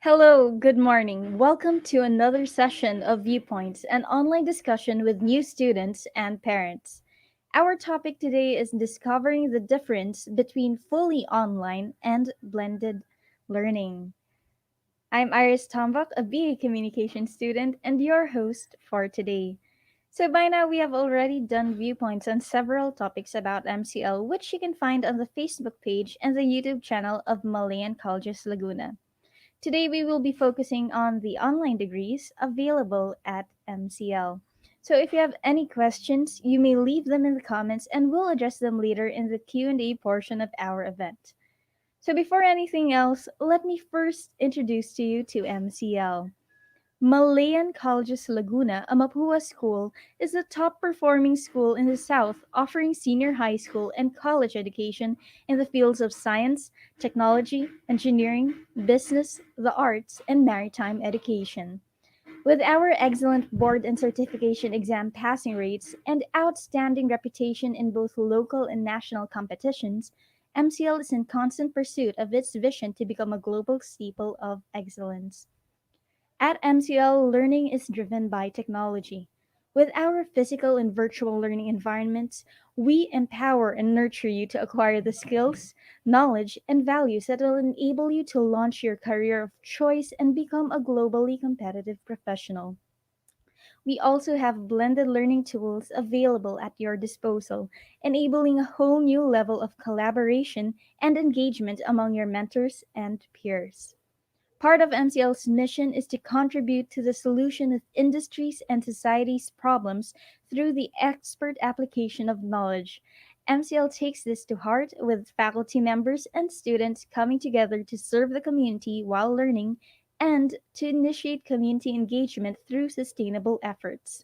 Hello, good morning. Welcome to another session of Viewpoints, an online discussion with new students and parents. Our topic today is discovering the difference between fully online and blended learning. I'm Iris Tombak, a BA Communication student and your host for today. So by now we have already done viewpoints on several topics about MCL, which you can find on the Facebook page and the YouTube channel of Malayan Colleges Laguna. Today we will be focusing on the online degrees available at MCL. So if you have any questions, you may leave them in the comments and we'll address them later in the Q&A portion of our event. So before anything else, let me first introduce to you to MCL. Malayan Colleges Laguna, a Mapua school, is the top performing school in the South, offering senior high school and college education in the fields of science, technology, engineering, business, the arts, and maritime education. With our excellent board and certification exam passing rates and outstanding reputation in both local and national competitions, MCL is in constant pursuit of its vision to become a global staple of excellence. At MCL, learning is driven by technology. With our physical and virtual learning environments, we empower and nurture you to acquire the skills, knowledge, and values that will enable you to launch your career of choice and become a globally competitive professional. We also have blended learning tools available at your disposal, enabling a whole new level of collaboration and engagement among your mentors and peers. Part of MCL's mission is to contribute to the solution of industries and society's problems through the expert application of knowledge. MCL takes this to heart with faculty members and students coming together to serve the community while learning and to initiate community engagement through sustainable efforts.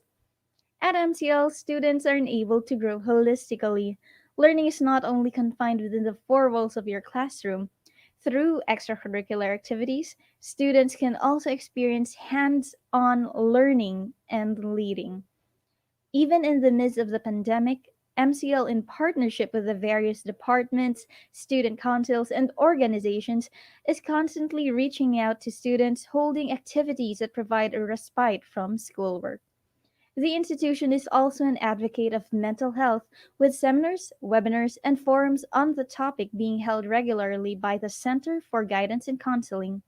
At MCL, students are enabled to grow holistically. Learning is not only confined within the four walls of your classroom. Through extracurricular activities, students can also experience hands on learning and leading. Even in the midst of the pandemic, MCL, in partnership with the various departments, student councils, and organizations, is constantly reaching out to students holding activities that provide a respite from schoolwork. The institution is also an advocate of mental health, with seminars, webinars, and forums on the topic being held regularly by the Center for Guidance and Counseling.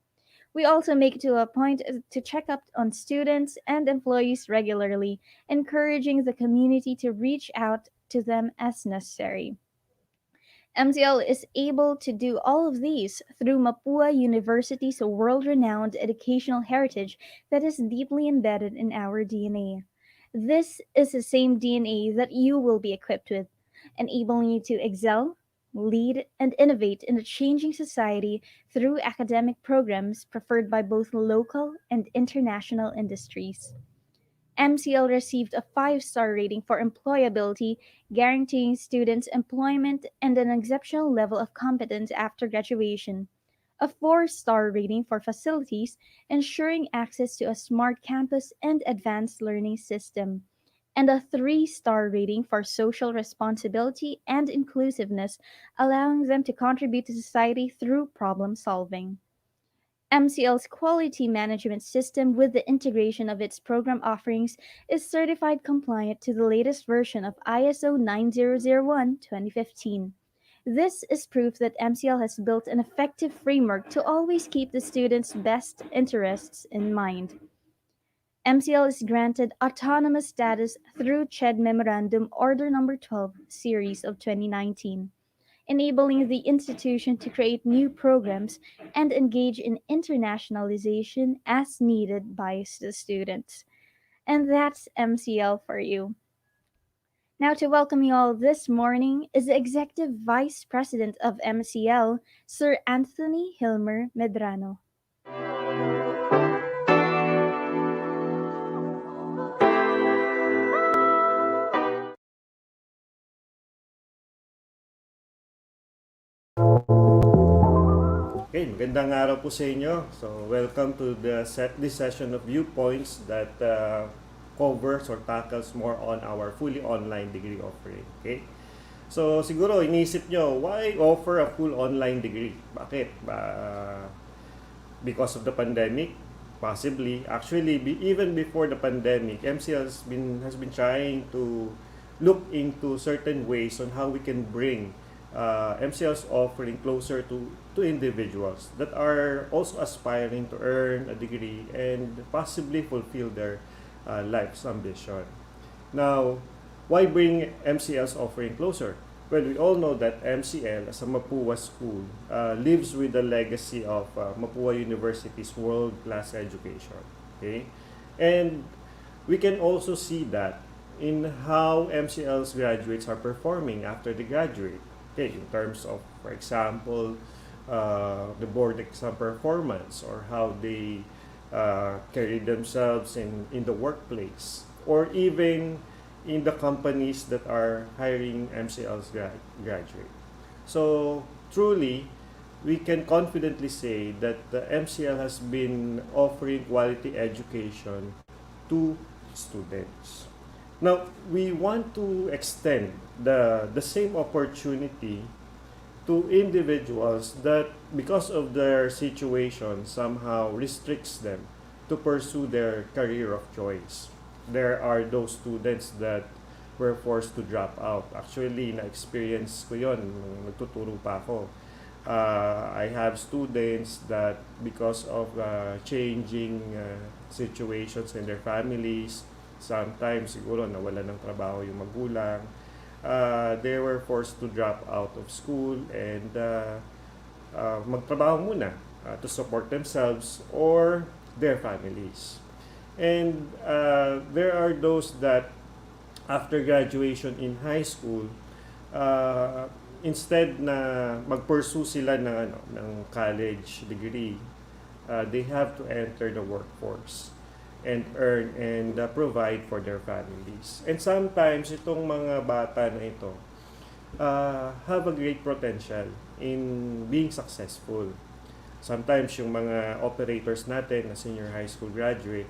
We also make it to a point to check up on students and employees regularly, encouraging the community to reach out to them as necessary. MCL is able to do all of these through Mapua University's world renowned educational heritage that is deeply embedded in our DNA. This is the same DNA that you will be equipped with, enabling you to excel, lead, and innovate in a changing society through academic programs preferred by both local and international industries. MCL received a 5-star rating for employability, guaranteeing students employment and an exceptional level of competence after graduation. A 4-star rating for facilities, ensuring access to a smart campus and advanced learning system. And a 3-star rating for social responsibility and inclusiveness, allowing them to contribute to society through problem solving. MCL's quality management system, with the integration of its program offerings, is certified compliant to the latest version of ISO 9001:2015. This is proof that MCL has built an effective framework to always keep the students' best interests in mind. MCL is granted autonomous status through CHED Memorandum Order Number 12 Series of 2019, enabling the institution to create new programs and engage in internationalization as needed by the students. And that's MCL for you. Now, to welcome you all this morning is the Executive Vice President of MCL, Sir Anthony Hilmer Medrano. Okay, magandang araw po sa inyo. So, welcome to this session of Viewpoints that covers or tackles more on our fully online degree offering. Okay? So, siguro iniisip nyo, why offer a full online degree? Bakit? Because of the pandemic? Possibly. Actually, even before the pandemic, MCL has been trying to look into certain ways on how we can bring MCL's offering closer to individuals that are also aspiring to earn a degree and possibly fulfill their life's ambition. Now, why bring MCL's offering closer? Well, we all know that MCL as a Mapua school lives with the legacy of Mapua University's world-class education. Okay? And we can also see that in how MCL's graduates are performing after they graduate. Okay, in terms of, for example, the board exam performance or how they carry themselves in the workplace or even in the companies that are hiring MCL's graduate. So truly, we can confidently say that the MCL has been offering quality education to students. Now, we want to extend the same opportunity to individuals that because of their situation somehow restricts them to pursue their career of choice. There are those students that were forced to drop out. Actually, na-experience ko yon nung nagtuturo pa ako. I have students that because of changing situations in their families, sometimes siguro nawala ng trabaho yung magulang, they were forced to drop out of school and magtrabaho muna to support themselves or their families. And there are those that after graduation in high school, instead na mag-pursue sila ng college degree, they have to enter the workforce and earn and provide for their families. And sometimes itong mga bata na ito have a great potential in being successful. Sometimes yung mga operators natin na senior high school graduate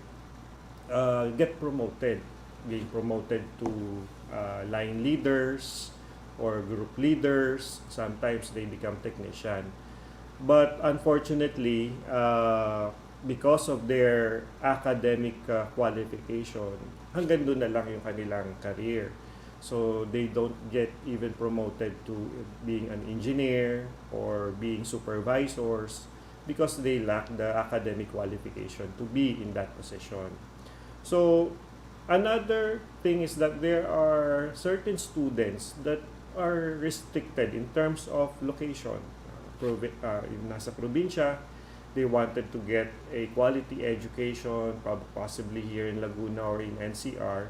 get promoted, being promoted to line leaders or group leaders. Sometimes they become technician. But unfortunately, because of their academic qualification, hanggang doon na lang yung kanilang career. So they don't get even promoted to being an engineer or being supervisors because they lack the academic qualification to be in that position. So another thing is that there are certain students that are restricted in terms of location. Yung nasa probinsya, they wanted to get a quality education, possibly here in Laguna or in NCR.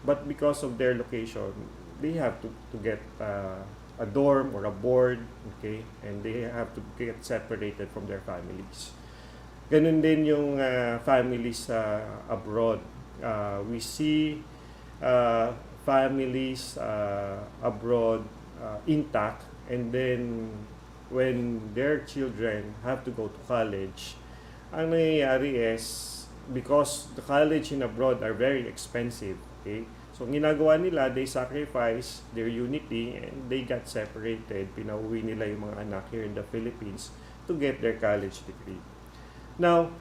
But because of their location, they have to get a dorm or a board, okay? And they have to get separated from their families. Ganun din yung families abroad. We see families abroad intact, and then when their children have to go to college, ang nangyayari is because the college in abroad are very expensive, okay? So, ang ginagawa nila, they sacrifice their unity and they got separated. Pinauwi nila yung mga anak here in the Philippines to get their college degree. Now,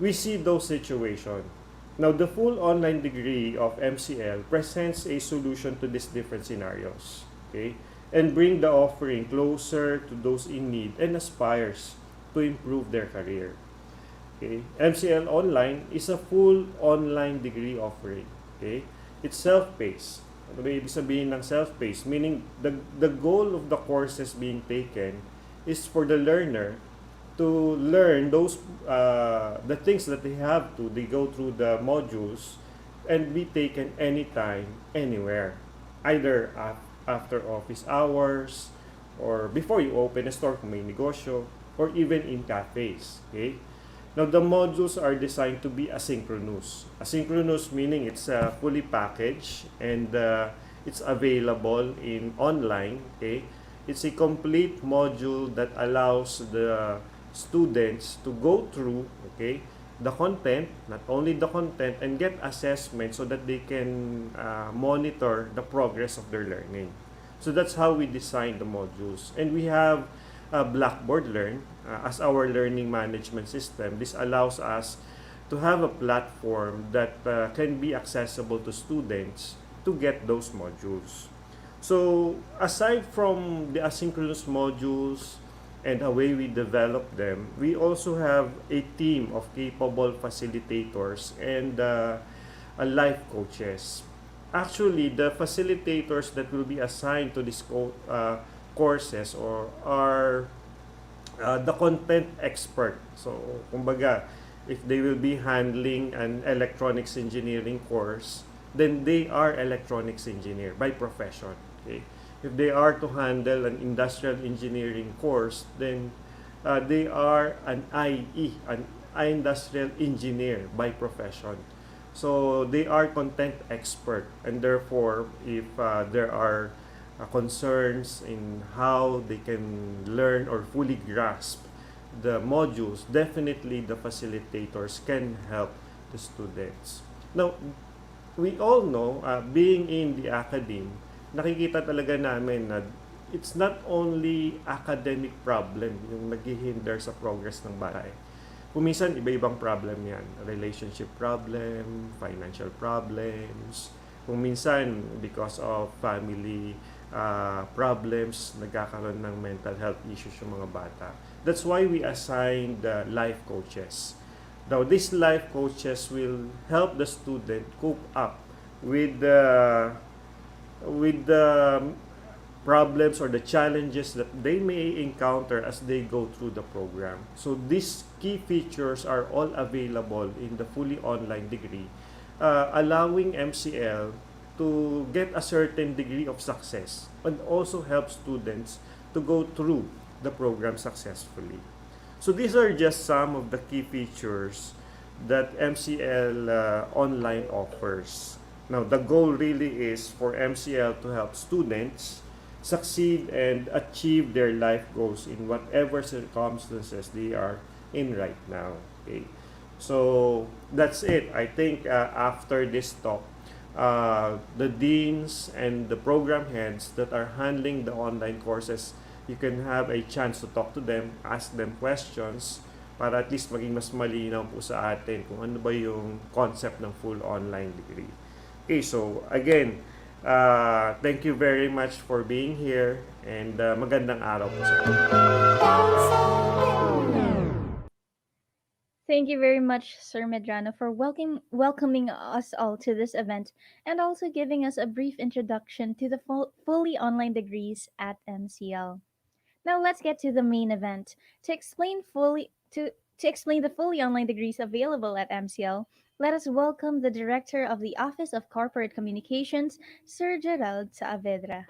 we see those situations. Now, the full online degree of MCL presents a solution to these different scenarios, okay? And bring the offering closer to those in need and aspires to improve their career. Okay? MCL Online is a full online degree offering. Okay? It's self-paced. Ano ba ibig sabihin ng self-paced? Meaning, the goal of the courses being taken is for the learner to learn those the things that they have to. They go through the modules and be taken anytime, anywhere. Either after office hours or before you open a store kung may negosyo or even in cafes. Okay? Now, the modules are designed to be asynchronous. Asynchronous meaning it's fully packaged and it's available in online. Okay? It's a complete module that allows the students to go through, okay, the content, not only the content, and get assessment so that they can monitor the progress of their learning. So that's how we design the modules. And we have Blackboard Learn as our learning management system. This allows us to have a platform that can be accessible to students to get those modules. So aside from the asynchronous modules and the way we develop them, we also have a team of capable facilitators and life coaches. Actually, the facilitators that will be assigned to these courses or are the content expert. So, kumbaga, if they will be handling an electronics engineering course, then they are electronics engineer by profession. Okay? If they are to handle an industrial engineering course, then they are an IE, an industrial engineer by profession. So they are content expert, and therefore, if there are concerns in how they can learn or fully grasp the modules, definitely the facilitators can help the students. Now, we all know, being in the academe, nakikita talaga namin na it's not only academic problem yung naghihinder sa progress ng bata eh. Kuminsan, iba-ibang problem yan. Relationship problem, financial problems. Kung minsan, because of family problems, nagkakaroon ng mental health issues yung mga bata. That's why we assigned life coaches. Now, these life coaches will help the student cope up with the problems or the challenges that they may encounter as they go through the program. So these key features are all available in the fully online degree, allowing MCL to get a certain degree of success and also help students to go through the program successfully. So these are just some of the key features that MCL online offers. Now, the goal really is for MCL to help students succeed and achieve their life goals in whatever circumstances they are in right now. Okay. So that's it. I think after this talk, the deans and the program heads that are handling the online courses, you can have a chance to talk to them, ask them questions, para at least maging mas malinaw po sa atin kung ano ba yung concept ng full online degree. Okay, so again, thank you very much for being here and magandang araw po sa inyo. Thank you very much, Sir Medrano, for welcoming us all to this event and also giving us a brief introduction to the fully online degrees at MCL. Now let's get to the main event. To explain the fully online degrees available at MCL, let us welcome the Director of the Office of Corporate Communications, Sir Gerald Saavedra.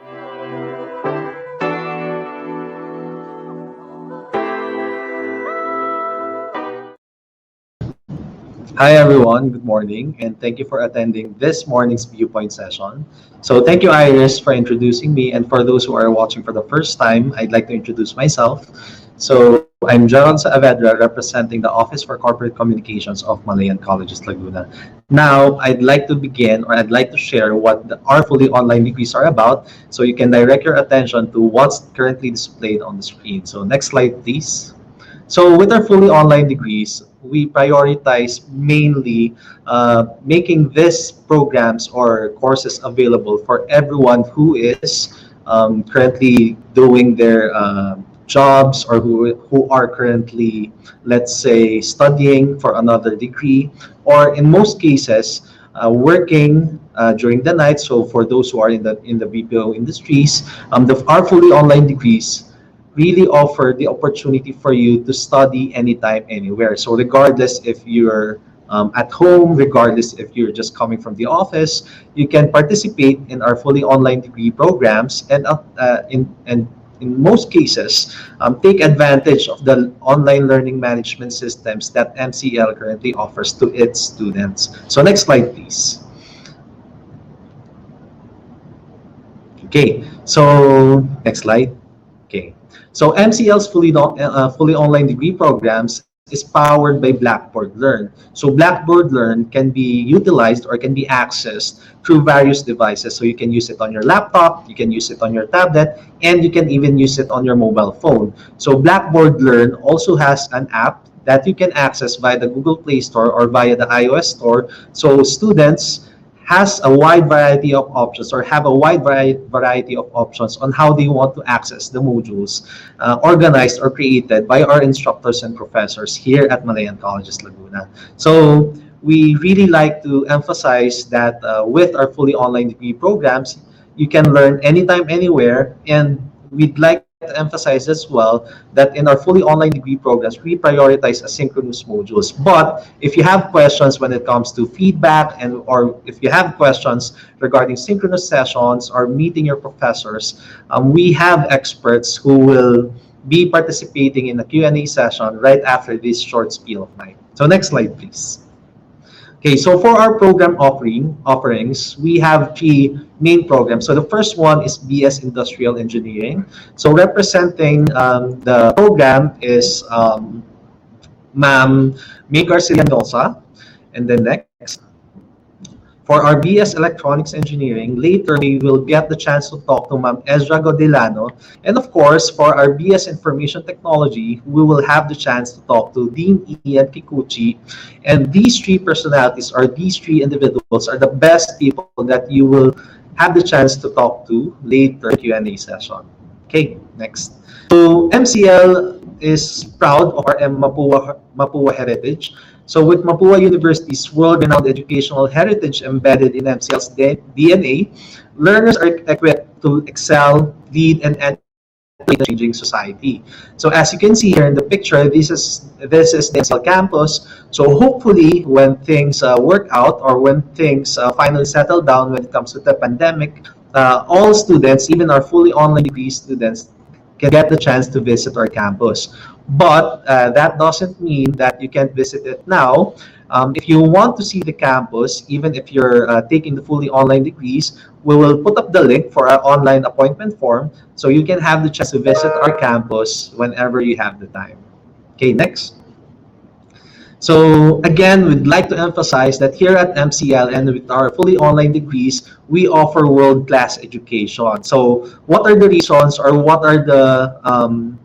Hi everyone, good morning, and thank you for attending this morning's Viewpoint session. So thank you Iris for introducing me, and for those who are watching for the first time, I'd like to introduce myself. So I'm John Saavedra, representing the Office for Corporate Communications of Malayan Colleges Laguna. Now, I'd like to begin, or I'd like to share what our fully online degrees are about, so you can direct your attention to what's currently displayed on the screen. So next slide, please. So with our fully online degrees, we prioritize mainly making these programs or courses available for everyone who is currently doing their jobs, or who are currently, let's say, studying for another degree, or in most cases, working during the night. So for those who are in the BPO industries, our fully online degrees really offer the opportunity for you to study anytime, anywhere. So regardless if you're at home, regardless if you're just coming from the office, you can participate in our fully online degree programs, and in most cases, take advantage of the online learning management systems that MCL currently offers to its students. So next slide, please. Okay, so next slide. Okay. So MCL's fully online degree programs is powered by Blackboard Learn. So Blackboard Learn can be utilized or can be accessed through various devices. So you can use it on your laptop, you can use it on your tablet, and you can even use it on your mobile phone. So Blackboard Learn also has an app that you can access via the Google Play Store or via the iOS Store. So students has a wide variety of options, or have a wide variety of options on how they want to access the modules organized or created by our instructors and professors here at Malayan Colleges Laguna. So we really like to emphasize that with our fully online degree programs, you can learn anytime, anywhere, and we'd like to emphasize as well that in our fully online degree programs, we prioritize asynchronous modules. But if you have questions when it comes to feedback, and or if you have questions regarding synchronous sessions or meeting your professors, we have experts who will be participating in a Q&A session right after this short spiel of mine. So next slide, please. Okay, so for our program offerings, we have three main programs. So the first one is BS Industrial Engineering. So representing the program is Ma'am May Garcia Mendoza. And then next, for our BS Electronics Engineering, later we will get the chance to talk to Ma'am Ezra Godilano. And of course, for our BS Information Technology, we will have the chance to talk to Dean Ian Kikuchi. And these three personalities, or these three individuals, are the best people that you will have the chance to talk to later in the Q&A session. Okay, next. So MCL is proud of our Mapua heritage. So with Mapua University's world-renowned educational heritage embedded in MCL's DNA, learners are equipped to excel, lead, and enter the changing society. So as you can see here in the picture, this is the MCL campus. So hopefully, when things work out, or when things finally settle down when it comes to the pandemic, all students, even our fully online degree students, can get the chance to visit our campus. But that doesn't mean that you can't visit it now. If you want to see the campus, even if you're taking the fully online degrees, we will put up the link for our online appointment form, so you can have the chance to visit our campus whenever you have the time. Okay, next. So again, we'd like to emphasize that here at MCL and with our fully online degrees, we offer world-class education. So what are the reasons, or what are the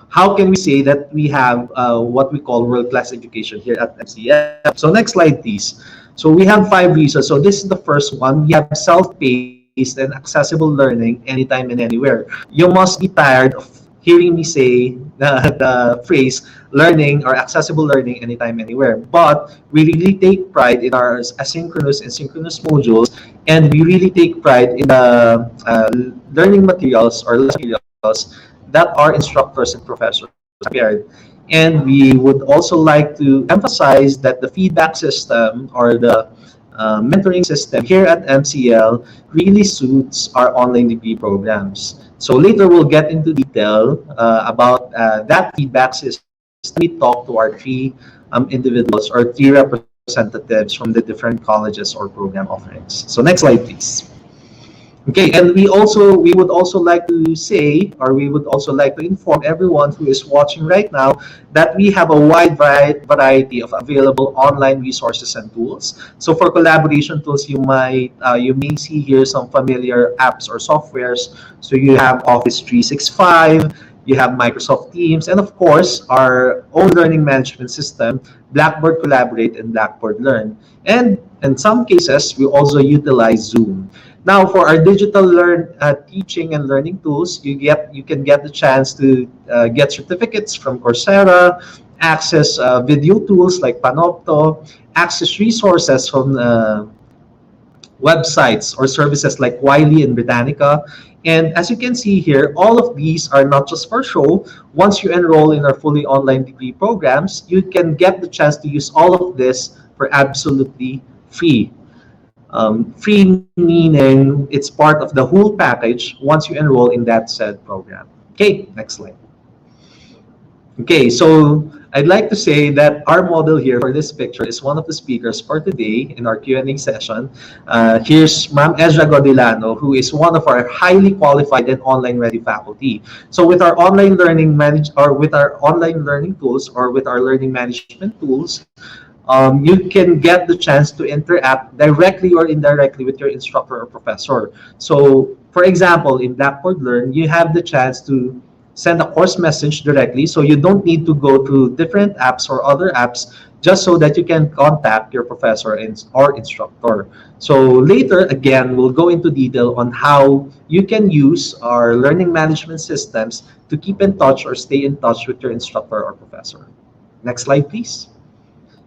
how can we say that we have what we call world-class education here at MCL? So next slide, please. So we have 5 reasons. So this is the first one. We have self-paced and accessible learning anytime and anywhere. You must be tired of hearing me say the phrase learning or accessible learning anytime, anywhere. But we really take pride in our asynchronous and synchronous modules, and we really take pride in the learning materials or materials that our instructors and professors prepared. And we would also like to emphasize that the feedback system, or the mentoring system here at MCL, really suits our online degree programs. So later we'll get into detail about that feedback system. We talk to our three individuals, or three representatives from the different colleges or program offerings. So next slide, please. Okay, and we would also like to say, or we would also like to inform everyone who is watching right now, that we have a wide variety of available online resources and tools. So for collaboration tools, you may see here some familiar apps or softwares. So you have Office 365, you have Microsoft Teams, and of course, our own learning management system, Blackboard Collaborate and Blackboard Learn. And in some cases, we also utilize Zoom. Now, for our digital teaching and learning tools, you can get the chance to get certificates from Coursera, access video tools like Panopto, access resources from websites or services like Wiley and Britannica. And as you can see here, all of these are not just for show. Once you enroll in our fully online degree programs, you can get the chance to use all of this for absolutely free. Free meaning it's part of the whole package once you enroll in that said program. Okay, next slide. Okay, so I'd like to say that our model here for this picture is one of the speakers for today in our Q&A session. Here's Ma'am Ezra Godilano, who is one of our highly qualified and online ready faculty. So with our online learning with our online learning tools, or with our learning management tools, you can get the chance to interact directly or indirectly with your instructor or professor. So, for example, in Blackboard Learn, you have the chance to send a course message directly, so you don't need to go to different apps or other apps just so that you can contact your professor or instructor. So later, again, we'll go into detail on how you can use our learning management systems to keep in touch or stay in touch with your instructor or professor. Next slide, please.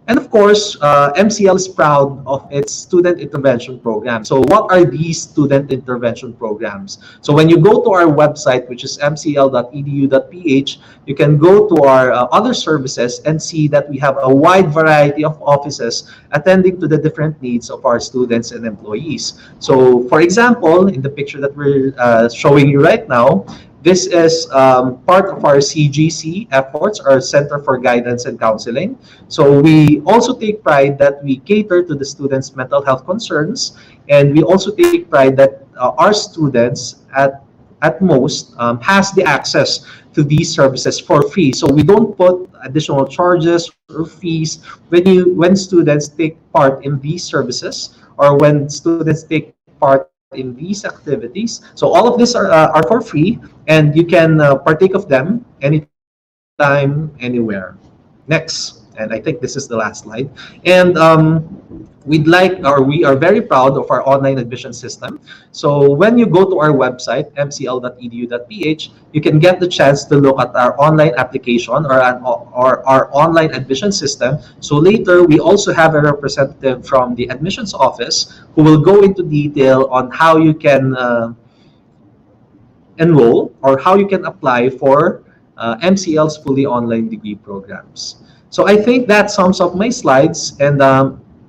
And of course, MCL is proud of its student intervention program. So what are these student intervention programs? So when you go to our website, which is mcl.edu.ph, you can go to our other services and see that we have a wide variety of offices attending to the different needs of our students and employees. So for example, in the picture that we're showing you right now, this is part of our CGC efforts, our Center for Guidance and Counseling. So we also take pride that we cater to the students' mental health concerns, and we also take pride that our students at most has the access to these services for free. So we don't put additional charges or fees when students take part in these services or when students take part in these activities. So all of these are for free, and you can partake of them anytime, anywhere. Next, and I think this is the last slide. And we are very proud of our online admission system. So when you go to our website, mcl.edu.ph, you can get the chance to look at our online application or our online admission system. So later, we also have a representative from the admissions office who will go into detail on how you can enroll or how you can apply for MCL's fully online degree programs. So I think that sums up my slides, and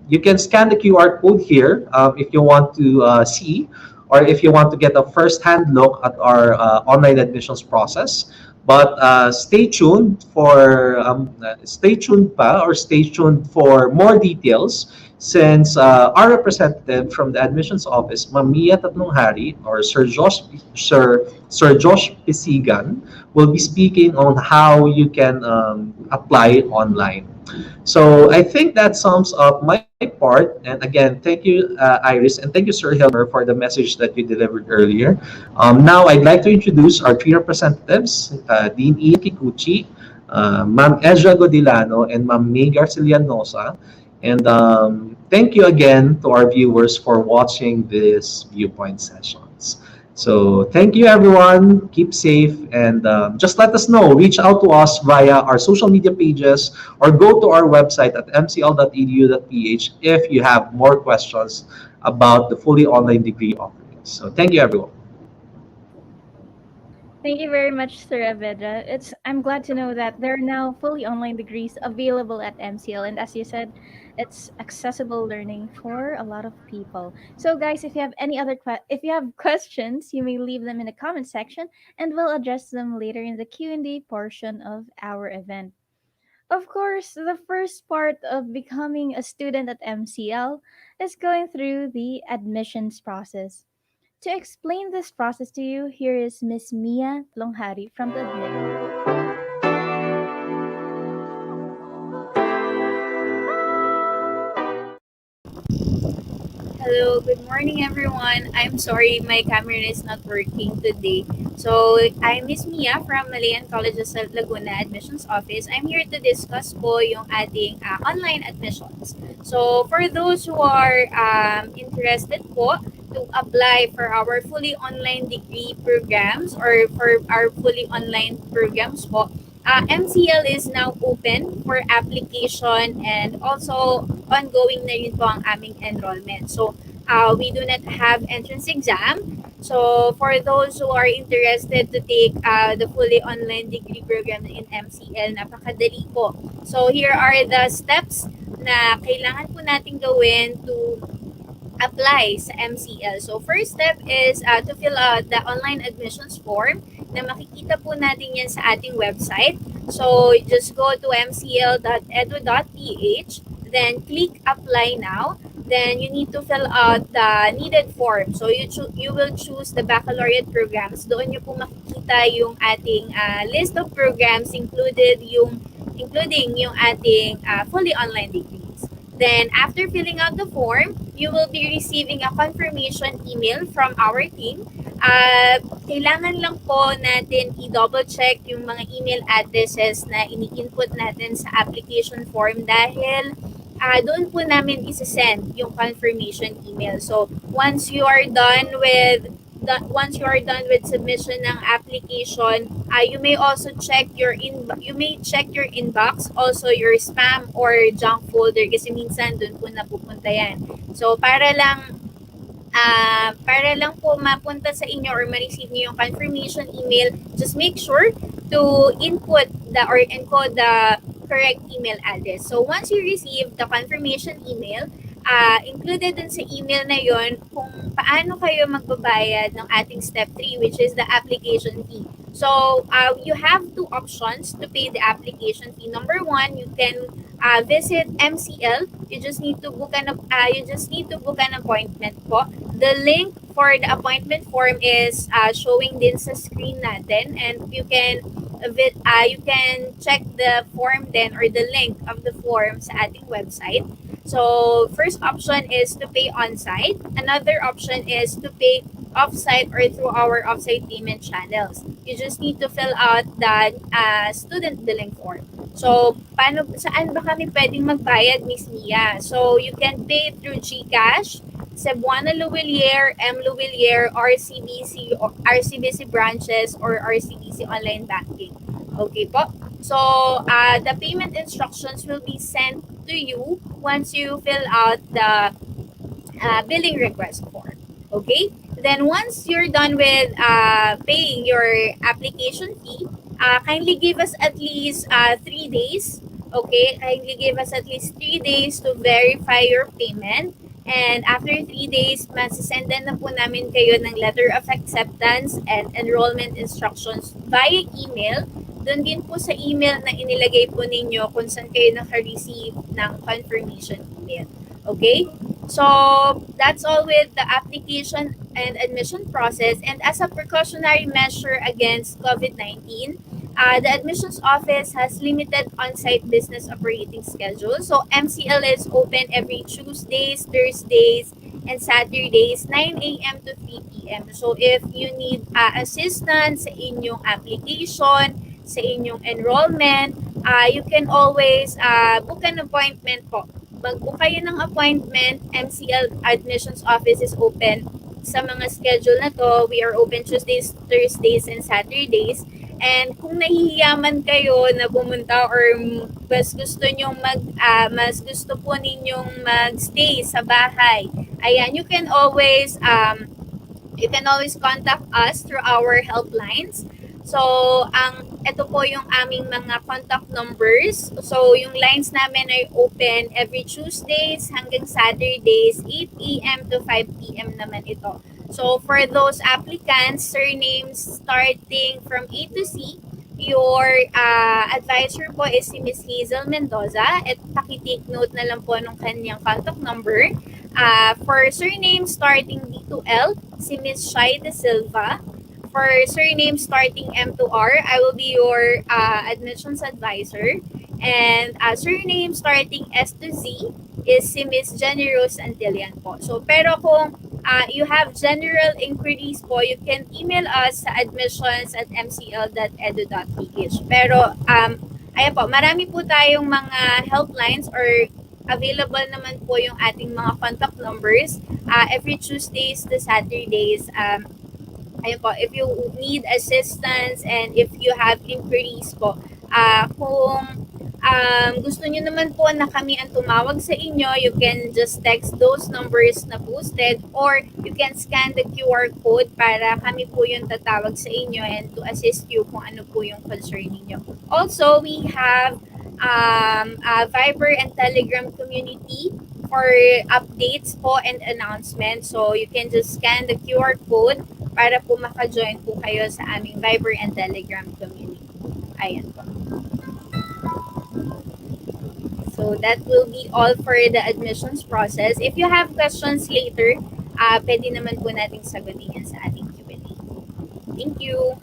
you can scan the QR code here if you want to see or if you want to get a first-hand look at our online admissions process. But stay tuned pa or stay tuned for more details since our representative from the admissions office, Ma'am Tatlong Hari or Sir Josh Pisigan, will be speaking on how you can apply online. So I think that sums up my part. And again, thank you, Iris, and thank you, Sir Hilmer, for the message that you delivered earlier. Now, I'd like to introduce our three representatives, Dean Ian Kikuchi, Ma'am Ezra Godilano, and Ma'am May Garcilianosa. And thank you again to our viewers for watching this Viewpoint sessions. So thank you, everyone. Keep safe, and just let us know. Reach out to us via our social media pages or go to our website at mcl.edu.ph if you have more questions about the fully online degree offerings. So thank you, everyone. Thank you very much, Sir Avedra. I'm glad to know that there are now fully online degrees available at MCL, and as you said, it's accessible learning for a lot of people. So, guys, if you have questions, you may leave them in the comment section, and we'll address them later in the Q&A portion of our event. Of course, the first part of becoming a student at MCL is going through the admissions process. To explain this process to you, here is Miss Mia Longhari from the admin. Hello, good morning everyone. I'm sorry my camera is not working today. So, I'm Miss Mia from Malayan Colleges of Laguna Admissions Office. I'm here to discuss po yung ating online admissions. So, for those who are interested po to apply for our fully online degree programs or for our fully online programs po, MCL is now open for application and also ongoing na rin po ang aming enrollment. So, we do not have entrance exam. So, for those who are interested to take the fully online degree program in MCL, napakadali po. So, here are the steps na kailangan po natin gawin to apply sa MCL. So, first step is to fill out the online admissions form na makikita po natin yan sa ating website. So, just go to mcl.edu.ph, then click apply now. Then, you need to fill out the needed form. So, you will choose the baccalaureate programs. Doon nyo po makikita yung ating list of programs including yung ating fully online degrees. Then, after filling out the form, you will be receiving a confirmation email from our team. Kailangan lang po natin i-double check yung mga email addresses na ini-input natin sa application form dahil doon po namin isa-send yung confirmation email. So, once you are done with submission ng application, you may also you may check your inbox, also your spam or junk folder kasi minsan doon po napupunta yan. So, para lang po mapunta sa inyo or ma-receive niyo yung confirmation email, just make sure to input or encode the correct email address. So once you receive the confirmation email, included dun sa email na yon kung paano kayo magbabayad ng ating step 3, which is the application fee. So you have two options to pay the application fee. Number one, you can visit MCL. You just need to book an appointment po. The link for the appointment form is showing din sa screen natin, and you can check the form then or the link of the form sa ating website. So first option is to pay on-site. Another option is to pay off-site or through our off-site payment channels. You just need to fill out the student billing form. So, saan ba kami pwedeng magbayad, Miss Mia? So, you can pay through GCash, Cebuana Luwilier, M. Luwilier, RCBC branches, or RCBC online banking. Okay po? So, the payment instructions will be sent to you once you fill out the billing request form. Okay? Then once you're done with paying your application fee, kindly give us at least 3 days. Okay? Kindly give us at least 3 days to verify your payment. And after 3 days, masisendan na po namin kayo ng letter of acceptance and enrollment instructions via email. Doon din po sa email na inilagay po ninyo kung saan kayo naka-receive ng confirmation email. Okay? So, that's all with the application and admission process. And as a precautionary measure against COVID-19, the admissions office has limited on-site business operating schedule. So, MCL is open every Tuesdays, Thursdays, and Saturdays, 9 a.m. to 3 p.m. So, if you need assistance sa inyong application, sa inyong enrollment, you can always book an appointment po. Mag-book kayo ng appointment. MCL Admissions Office is open sa mga schedule na to. We are open Tuesdays, Thursdays, and Saturdays. And kung nahihiyaman kayo na pumunta or mas gusto po ninyong magstay sa bahay, ayan, you can always contact us through our helplines. So, ito po yung aming mga contact numbers. So, yung lines namin ay open every Tuesdays hanggang Saturdays, 8 a.m. to 5 p.m. naman ito. So, for those applicants, surnames starting from A to C, your advisor po is si Miss Hazel Mendoza. At pakitake note na lang po ng kanyang contact number. For surname starting D to L, si Miss Shai De Silva. For surname starting M to R, I will be your admissions advisor. And surname starting S to Z is si Miss Jenny Rose Antillian po. So, pero kung you have general inquiries po, you can email us sa admissions@mcl.edu.ph. Pero, ayan po, marami po tayong mga helplines or available naman po yung ating mga contact numbers every Tuesdays to Saturdays. Ayun po, if you need assistance and if you have inquiries po, kung gusto nyo naman po na kami ang tumawag sa inyo, you can just text those numbers na posted or you can scan the QR code para kami po yung tatawag sa inyo and to assist you kung ano po yung concern ninyo. Also, we have a Viber and Telegram community for updates po and announcements. So, you can just scan the QR code para po maka-join po kayo sa aming Viber and Telegram community. Ayan po. So that will be all for the admissions process. If you have questions later, pwede naman po nating sagutin yan sa ating Q&A. Thank you!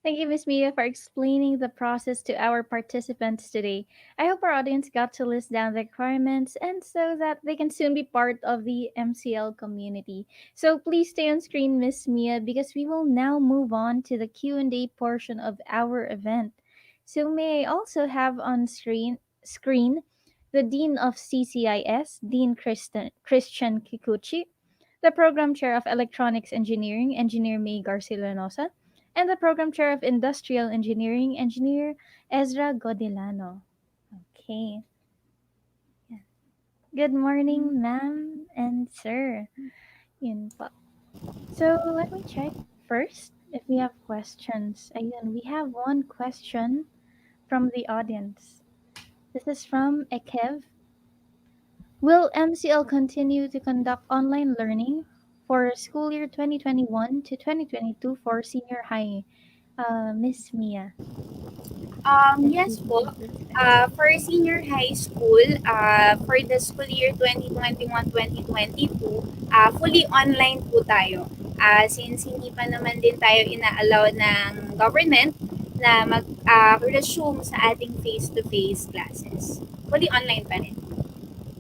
Thank you, Miss Mia, for explaining the process to our participants today. I hope our audience got to list down the requirements and so that they can soon be part of the MCL community. So please stay on screen, Miss Mia, because we will now move on to the Q&A portion of our event. So may I also have on screen the Dean of CCIS, Dean Christian Kikuchi, the Program Chair of Electronics Engineering, Engineer May Garcia, and the Program Chair of Industrial Engineering, Engineer Ezra Godilano. Okay. Good morning, ma'am and sir. Yun po. So let me check first if we have questions. Again, we have one question from the audience. This is from Ekev. Will MCL continue to conduct online learning for school year 2021 to 2022 for senior high? Miss Mia, if you Yes can po. address that. For senior high school, for the school year 2021-2022, fully online po tayo. Since hindi pa naman din tayo ina-allow ng government na mag-resume sa ating face-to-face classes. Fully online pa rin.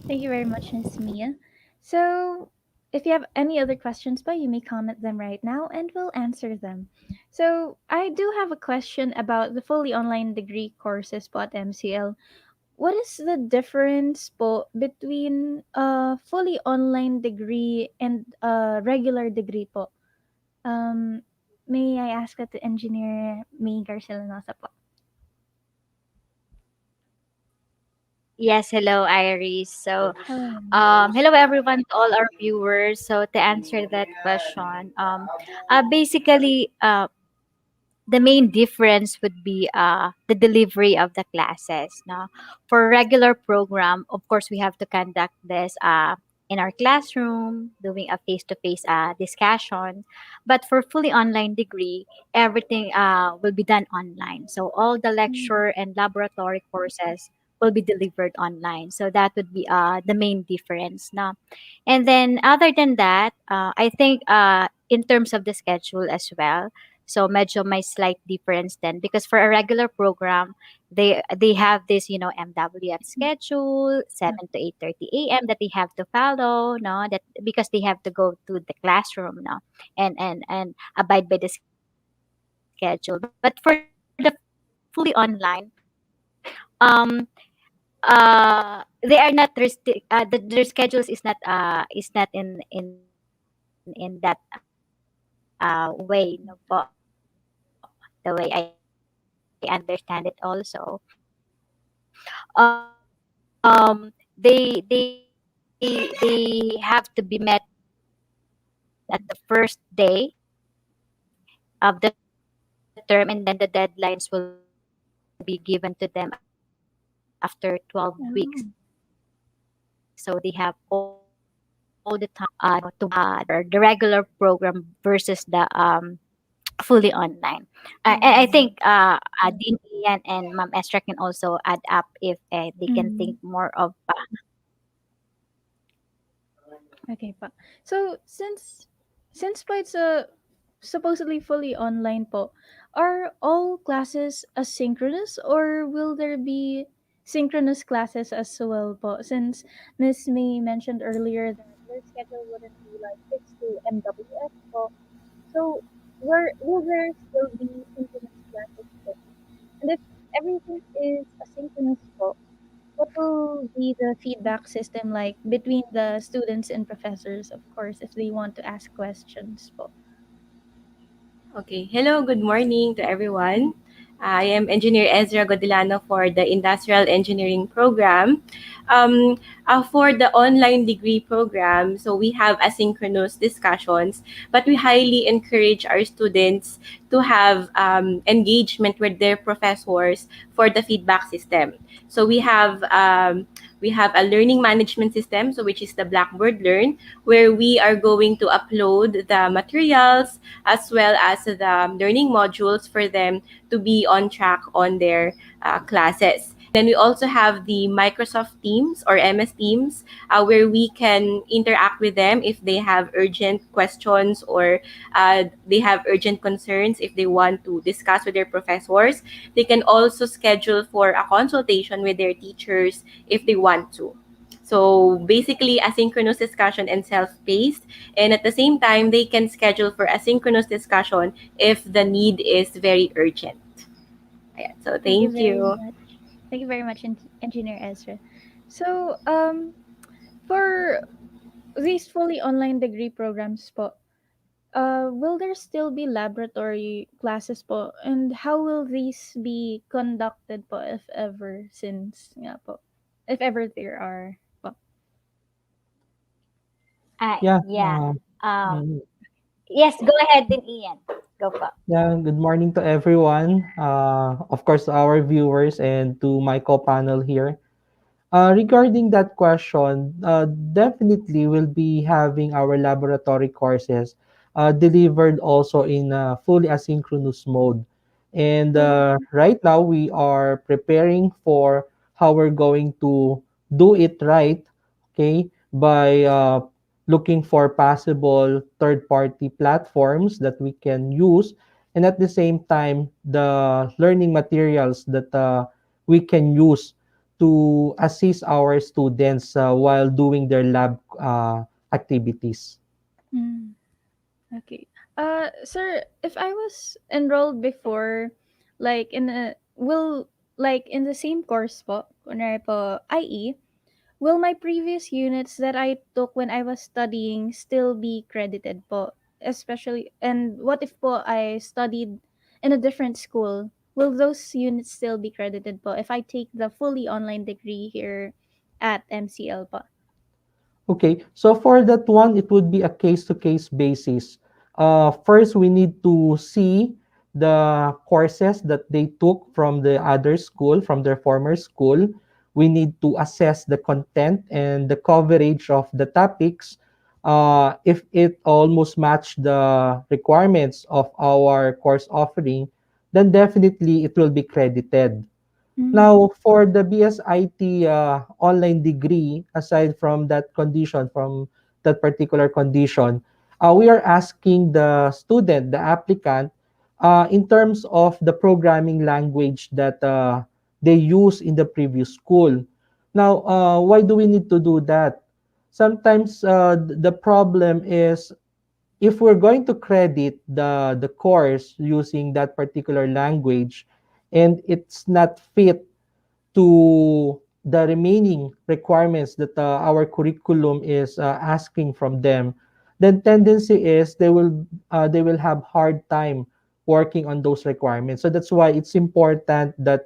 Thank you very much, Miss Mia. So, if you have any other questions, you may comment them right now and we'll answer them. So, I do have a question about the fully online degree courses po at MCL. What is the difference po between a fully online degree and a regular degree po? Um, may I ask that the engineer May Garcilasosa po? Yes, hello, Iris. So, Hello. hello everyone to all our viewers. So, to answer that question, basically, the main difference would be the delivery of the classes. No, for regular program, of course, we have to conduct this in our classroom, doing a face-to-face discussion. But for fully online degree, everything will be done online. So all the Mm, lecture and laboratory courses will be delivered online. So that would be the main difference. No, and then other than that, I think in terms of the schedule as well. So medyo may slight difference then because for a regular program, they have this, MWF schedule, mm, 7 to 8:30 a.m. that they have to follow, no, that because they have to go to the classroom, no, and abide by the schedule. But for the fully online, they are not their schedules is not in that way, no po, the way I understand it also. They have to be met at the first day of the term, and then the deadlines will be given to them after 12 weeks. So they have all the time to do the regular program versus the fully online. And I think mm, Dean Ian and Ma'am Estra can also add up if they can think more of mm. Okay pa. So, since po it's a supposedly fully online po, are all classes asynchronous or will there be synchronous classes as well po? Since Miss May mentioned earlier that their schedule wouldn't be like fixed to MWF po. So, will there still be synchronous classes po? And if everything is asynchronous po, what will be the feedback system like between the students and professors, of course, if they want to ask questions po? Okay. Hello, good morning to everyone. I am Engineer Ezra Godilano for the Industrial Engineering Program. For the online degree program, so we have asynchronous discussions, but we highly encourage our students to have engagement with their professors for the feedback system. So we have a learning management system, so which is the Blackboard Learn, where we are going to upload the materials as well as the learning modules for them to be on track on their classes. Then we also have the Microsoft Teams or MS Teams, where we can interact with them if they have urgent questions or they have urgent concerns if they want to discuss with their professors. They can also schedule for a consultation with their teachers if they want to. So basically, asynchronous discussion and self-paced. And at the same time, they can schedule for asynchronous discussion if the need is very urgent. Ayan. So Thank you thank very you. much. Thank you very much, Engineer Ezra. So, for these fully online degree programs po, will there still be laboratory classes po? And how will these be conducted po, if ever, since nga po, if ever there are po? Yeah, Yeah. Um, mm, yes, go ahead then, Ian. Go po. yeah. Good morning to everyone. Of course, our viewers and to my co-panel here. Regarding that question, definitely we'll be having our laboratory courses delivered also in fully asynchronous mode. And Mm, right now we are preparing for how we're going to do it right, okay, by looking for possible third-party platforms that we can use, and at the same time, the learning materials that we can use to assist our students while doing their lab activities. mm, okay. Sir, if I was enrolled before, like in a will like in the same course po, kunwari po, IE, will my previous units that I took when I was studying still be credited po? Especially, and what if po I studied in a different school? Will those units still be credited po if I take the fully online degree here at MCL po? Okay, so for that one, it would be a case-to-case basis. First, we need to see the courses that they took from the other school, from their former school. We need to assess the content and the coverage of the topics. If it almost match the requirements of our course offering, then definitely it will be credited. Mm, Now, for the BSIT online degree, aside from that condition, from that particular condition, we are asking the student, the applicant, in terms of the programming language that they use in the previous school. Now, why do we need to do that? Sometimes the problem is if we're going to credit the course using that particular language and it's not fit to the remaining requirements that our curriculum is asking from them, then tendency is they will have hard time working on those requirements. So that's why it's important that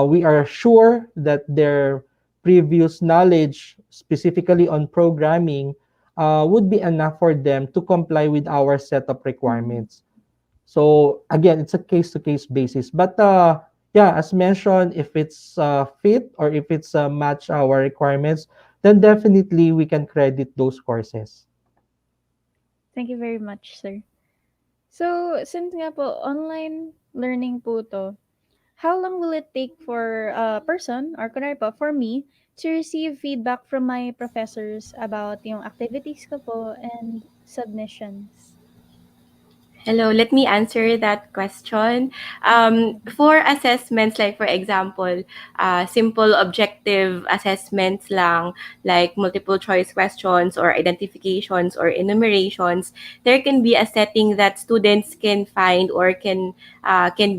we are sure that their previous knowledge, specifically on programming, would be enough for them to comply with our set of mm, requirements. So again, it's a case to case basis. But yeah, as mentioned, if it's fit or if it's match our requirements, then definitely we can credit those courses. thank you very much, sir. So, since nga po, online learning po to, how long will it take for a person, or kunwari po, for me, to receive feedback from my professors about yung activities ko po and submissions? Hello, let me answer that question. For assessments, like for example, simple objective assessments lang, like multiple choice questions or identifications or enumerations, there can be a setting that students can find or can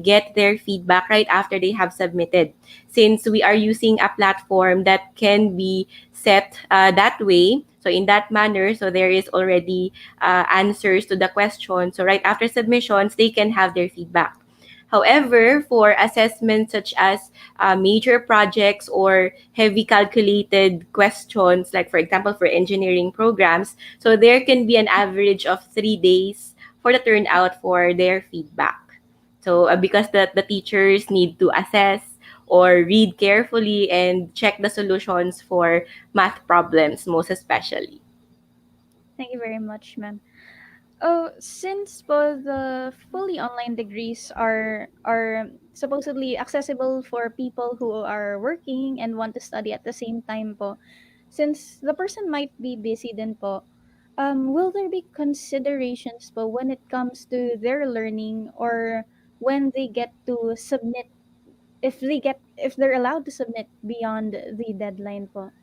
get their feedback right after they have submitted. Since we are using a platform that can be set that way, so in that manner, so there is already answers to the question. So right after submissions, they can have their feedback. However, for assessments such as major projects or heavy calculated questions, like for example for engineering programs, so there can be an average of 3 days for the turnout for their feedback. So because the teachers need to assess or read carefully and check the solutions for math problems most especially. Thank you very much, ma'am. Oh, since both the fully online degrees are supposedly accessible for people who are working and want to study at the same time po, since the person might be busy din po, will there be considerations po when it comes to their learning or when they get to submit if they're allowed to submit beyond the deadline po?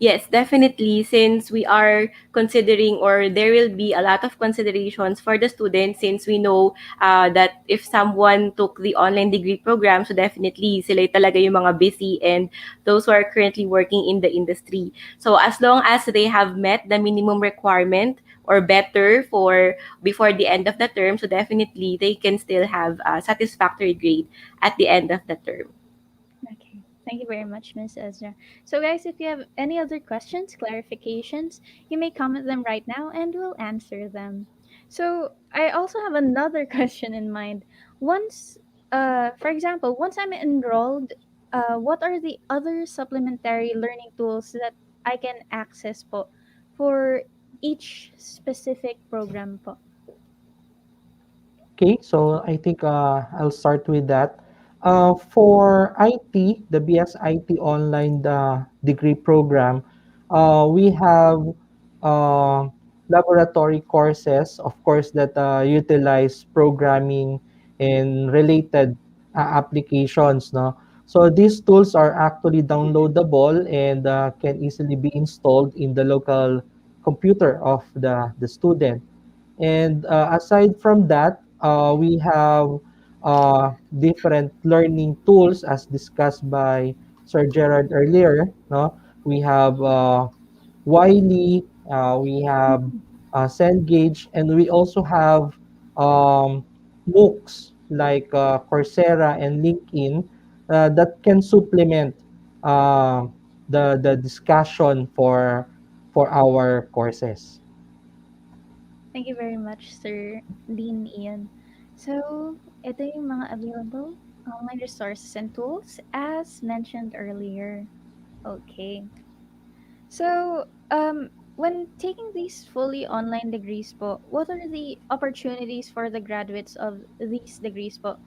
Yes, definitely. Since we are considering, or there will be a lot of considerations for the students, since we know that if someone took the online degree program, so definitely sila talaga yung mga busy and those who are currently working in the industry. So as long as they have met the minimum requirement or better for before the end of the term, so definitely they can still have a satisfactory grade at the end of the term. Okay. Thank you very much, Miss Ezra. So, guys, if you have any other questions, clarifications, you may comment them right now and we'll answer them. So, I also have another question in mind. Once, for example, once I'm enrolled, what are the other supplementary learning tools that I can access po for each specific program po? Okay, so I think I'll start with that. For IT, the BS IT online degree program, we have uh, laboratory courses, of course, that utilize programming and related applications. No, so these tools are actually downloadable and can easily be installed in the local computer of the student. And aside from that, we have different learning tools as discussed by Sir Gerard earlier. No, we have Wiley, we have Cengage, and we also have um, MOOCs like Coursera and LinkedIn that can supplement uh, the discussion for our courses. Thank you very much, Sir Dean Ian. So, ito yung mga available online resources and tools as mentioned earlier. Okay. So, when taking these fully online degrees po, what are the opportunities for the graduates of these degrees po?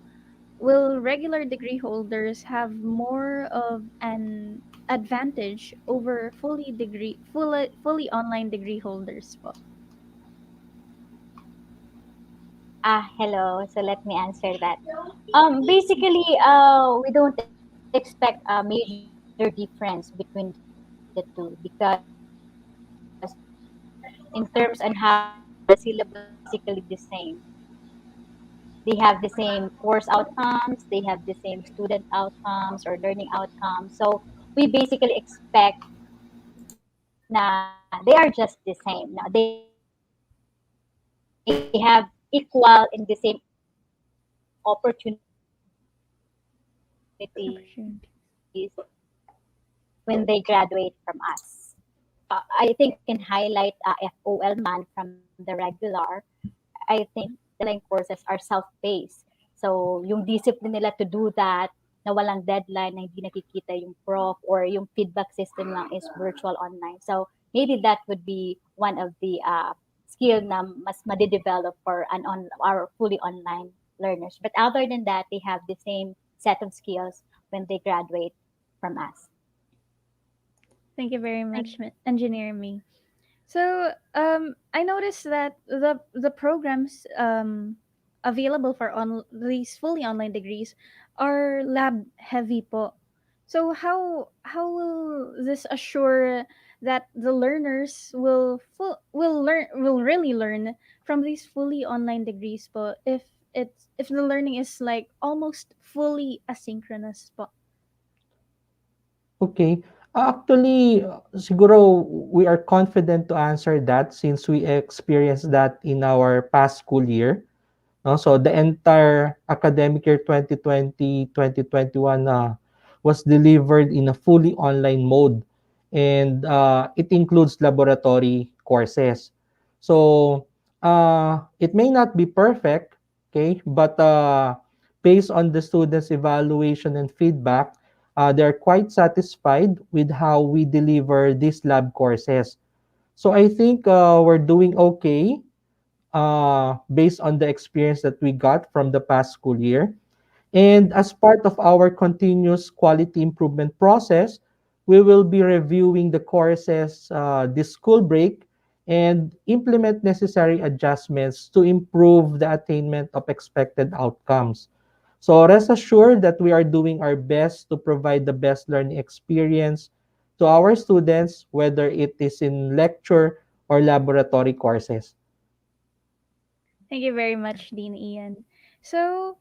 Will regular degree holders have more of an advantage over fully online degree holders po? Hello. So let me answer that. Basically, we don't expect a major difference between the two because in terms on how they learn, the syllabus is basically the same. They have the same course outcomes, they have the same student outcomes or learning outcomes. So we basically expect na they are just the same. Now, they have equal in the same opportunities when they graduate from us. Opportunity. I think we can highlight FOL man from the regular. I think the online courses are self-paced. So, yung discipline nila to do that, na walang deadline, na hindi nakikita yung prof, or yung feedback system lang is virtual online. So, maybe that would be one of the skill na mas made-develop for our fully online learners. But other than that, they have the same set of skills when they graduate from us. Thank you very much, Engineer Me. So, I noticed that the programs available for these fully online degrees are lab heavy po. So how will this assure that the learners will really learn from these fully online degrees po if the learning is like almost fully asynchronous po? Okay. Actually, siguro we are confident to answer that since we experienced that in our past school year. No? So the entire academic year 2020-2021 was delivered in a fully online mode, and it includes laboratory courses. So it may not be perfect, okay, but based on the students' evaluation and feedback, they're quite satisfied with how we deliver these lab courses. So I think we're doing okay based on the experience that we got from the past school year. And as part of our continuous quality improvement process, we will be reviewing the courses this school break and implement necessary adjustments to improve the attainment of expected outcomes. So rest assured that we are doing our best to provide the best learning experience to our students, whether it is in lecture or laboratory courses. Thank you very much, Dean Ian. So,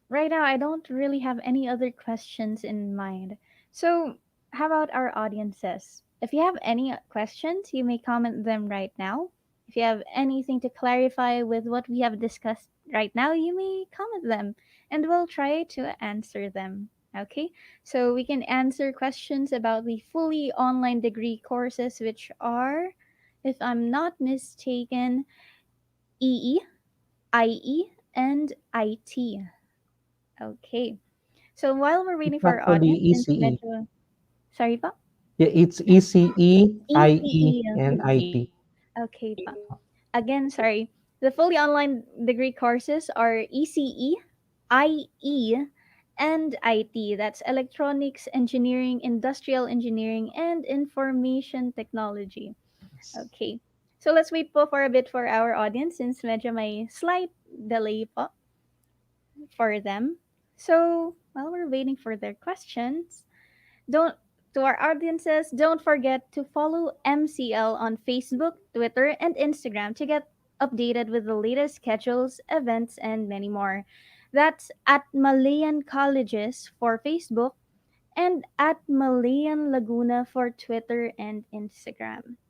right now, I don't really have any other questions in mind. So, how about our audiences? If you have any questions, you may comment them right now. If you have anything to clarify with what we have discussed right now, you may comment them and we'll try to answer them. Okay, so we can answer questions about the fully online degree courses, which are, if I'm not mistaken, EE, IE, and IT. Okay. So while we're waiting It's for our actually audience, since ECE. medyo... Sorry pa? Yeah, it's ECE, IE, ECE. and IT. Okay pa. Again, sorry. The fully online degree courses are ECE, IE, and IT. That's Electronics Engineering, Industrial Engineering, and Information Technology. Okay. So let's wait po for a bit for our audience since medyo may slight delay po for them. So while we're waiting for their questions, don't to our audiences, don't forget to follow MCL on Facebook, Twitter, and Instagram to get updated with the latest schedules, events, and many more. That's at Malayan Colleges for Facebook and at Malayan Laguna for Twitter and Instagram.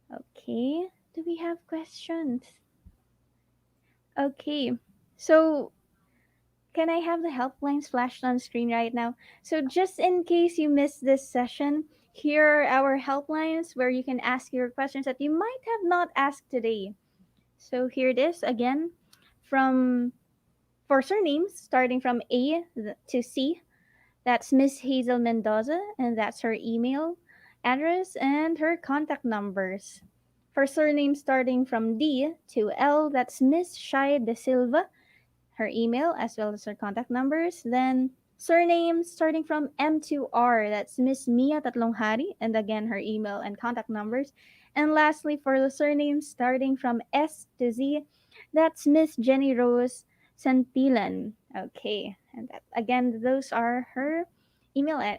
Okay, do we have questions? Okay, so can I have the helplines flashed on screen right now? So, just in case you missed this session, here are our helplines where you can ask your questions that you might have not asked today. So, here it is again from for surnames starting from to C. That's Miss Hazel Mendoza, and that's her email address and her contact numbers. For surnames starting from D to L, that's Miss Shai De Silva, her email as well as her contact numbers. Then surname starting from M to R, that's Miss Mia Tatlonghari, and again her email and contact numbers. And lastly, for the surname starting from S to Z, that's Miss Jenny Rose Santilan. Okay, and that, again, those are her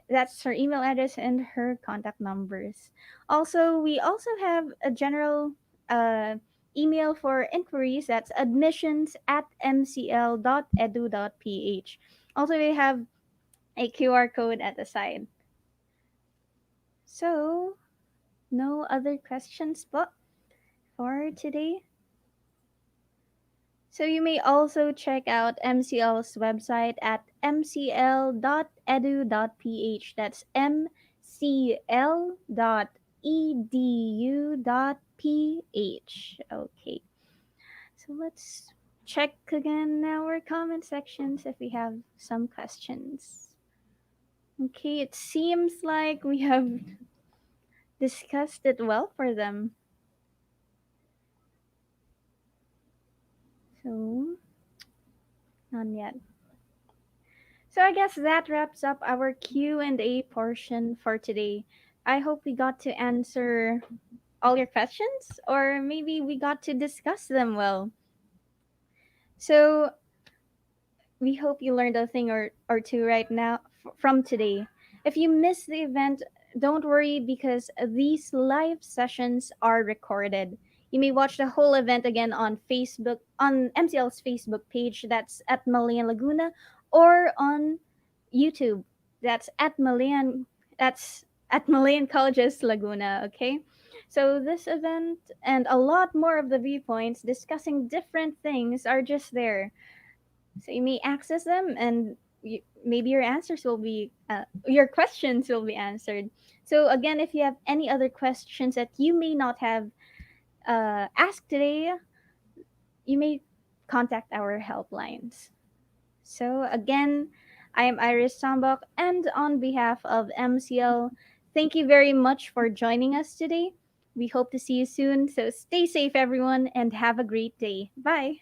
that's her email address and her contact numbers. Also, we also have a general uh, email for inquiries. That's admissions at mcl.edu.ph. Also, we have a QR code at the side. So, no other questions but for today. So you may also check out MCL's website at mcl.edu.ph. That's mcl.edu.ph. Okay. So let's check again our comment sections if we have some questions. Okay, it seems like we have discussed it well for them. So, none yet. So I guess that wraps up our Q&A portion for today. I hope we got to answer all your questions or maybe we got to discuss them well. So, we hope you learned a thing or two right now from today. If you missed the event, don't worry because these live sessions are recorded. You may watch the whole event again on Facebook, on MCL's Facebook page, that's at Malayan Laguna, or on YouTube, that's at Malayan, that's at Malayan Colleges Laguna, okay? So this event and a lot more of the viewpoints discussing different things are just there, so you may access them, and maybe your answers will be, your questions will be answered. So again, if you have any other questions that you may not have asked today, you may contact our helplines. So again, I am Iris Sambok, and on behalf of MCL, thank you very much for joining us today. We hope to see you soon. So stay safe, everyone, and have a great day. Bye.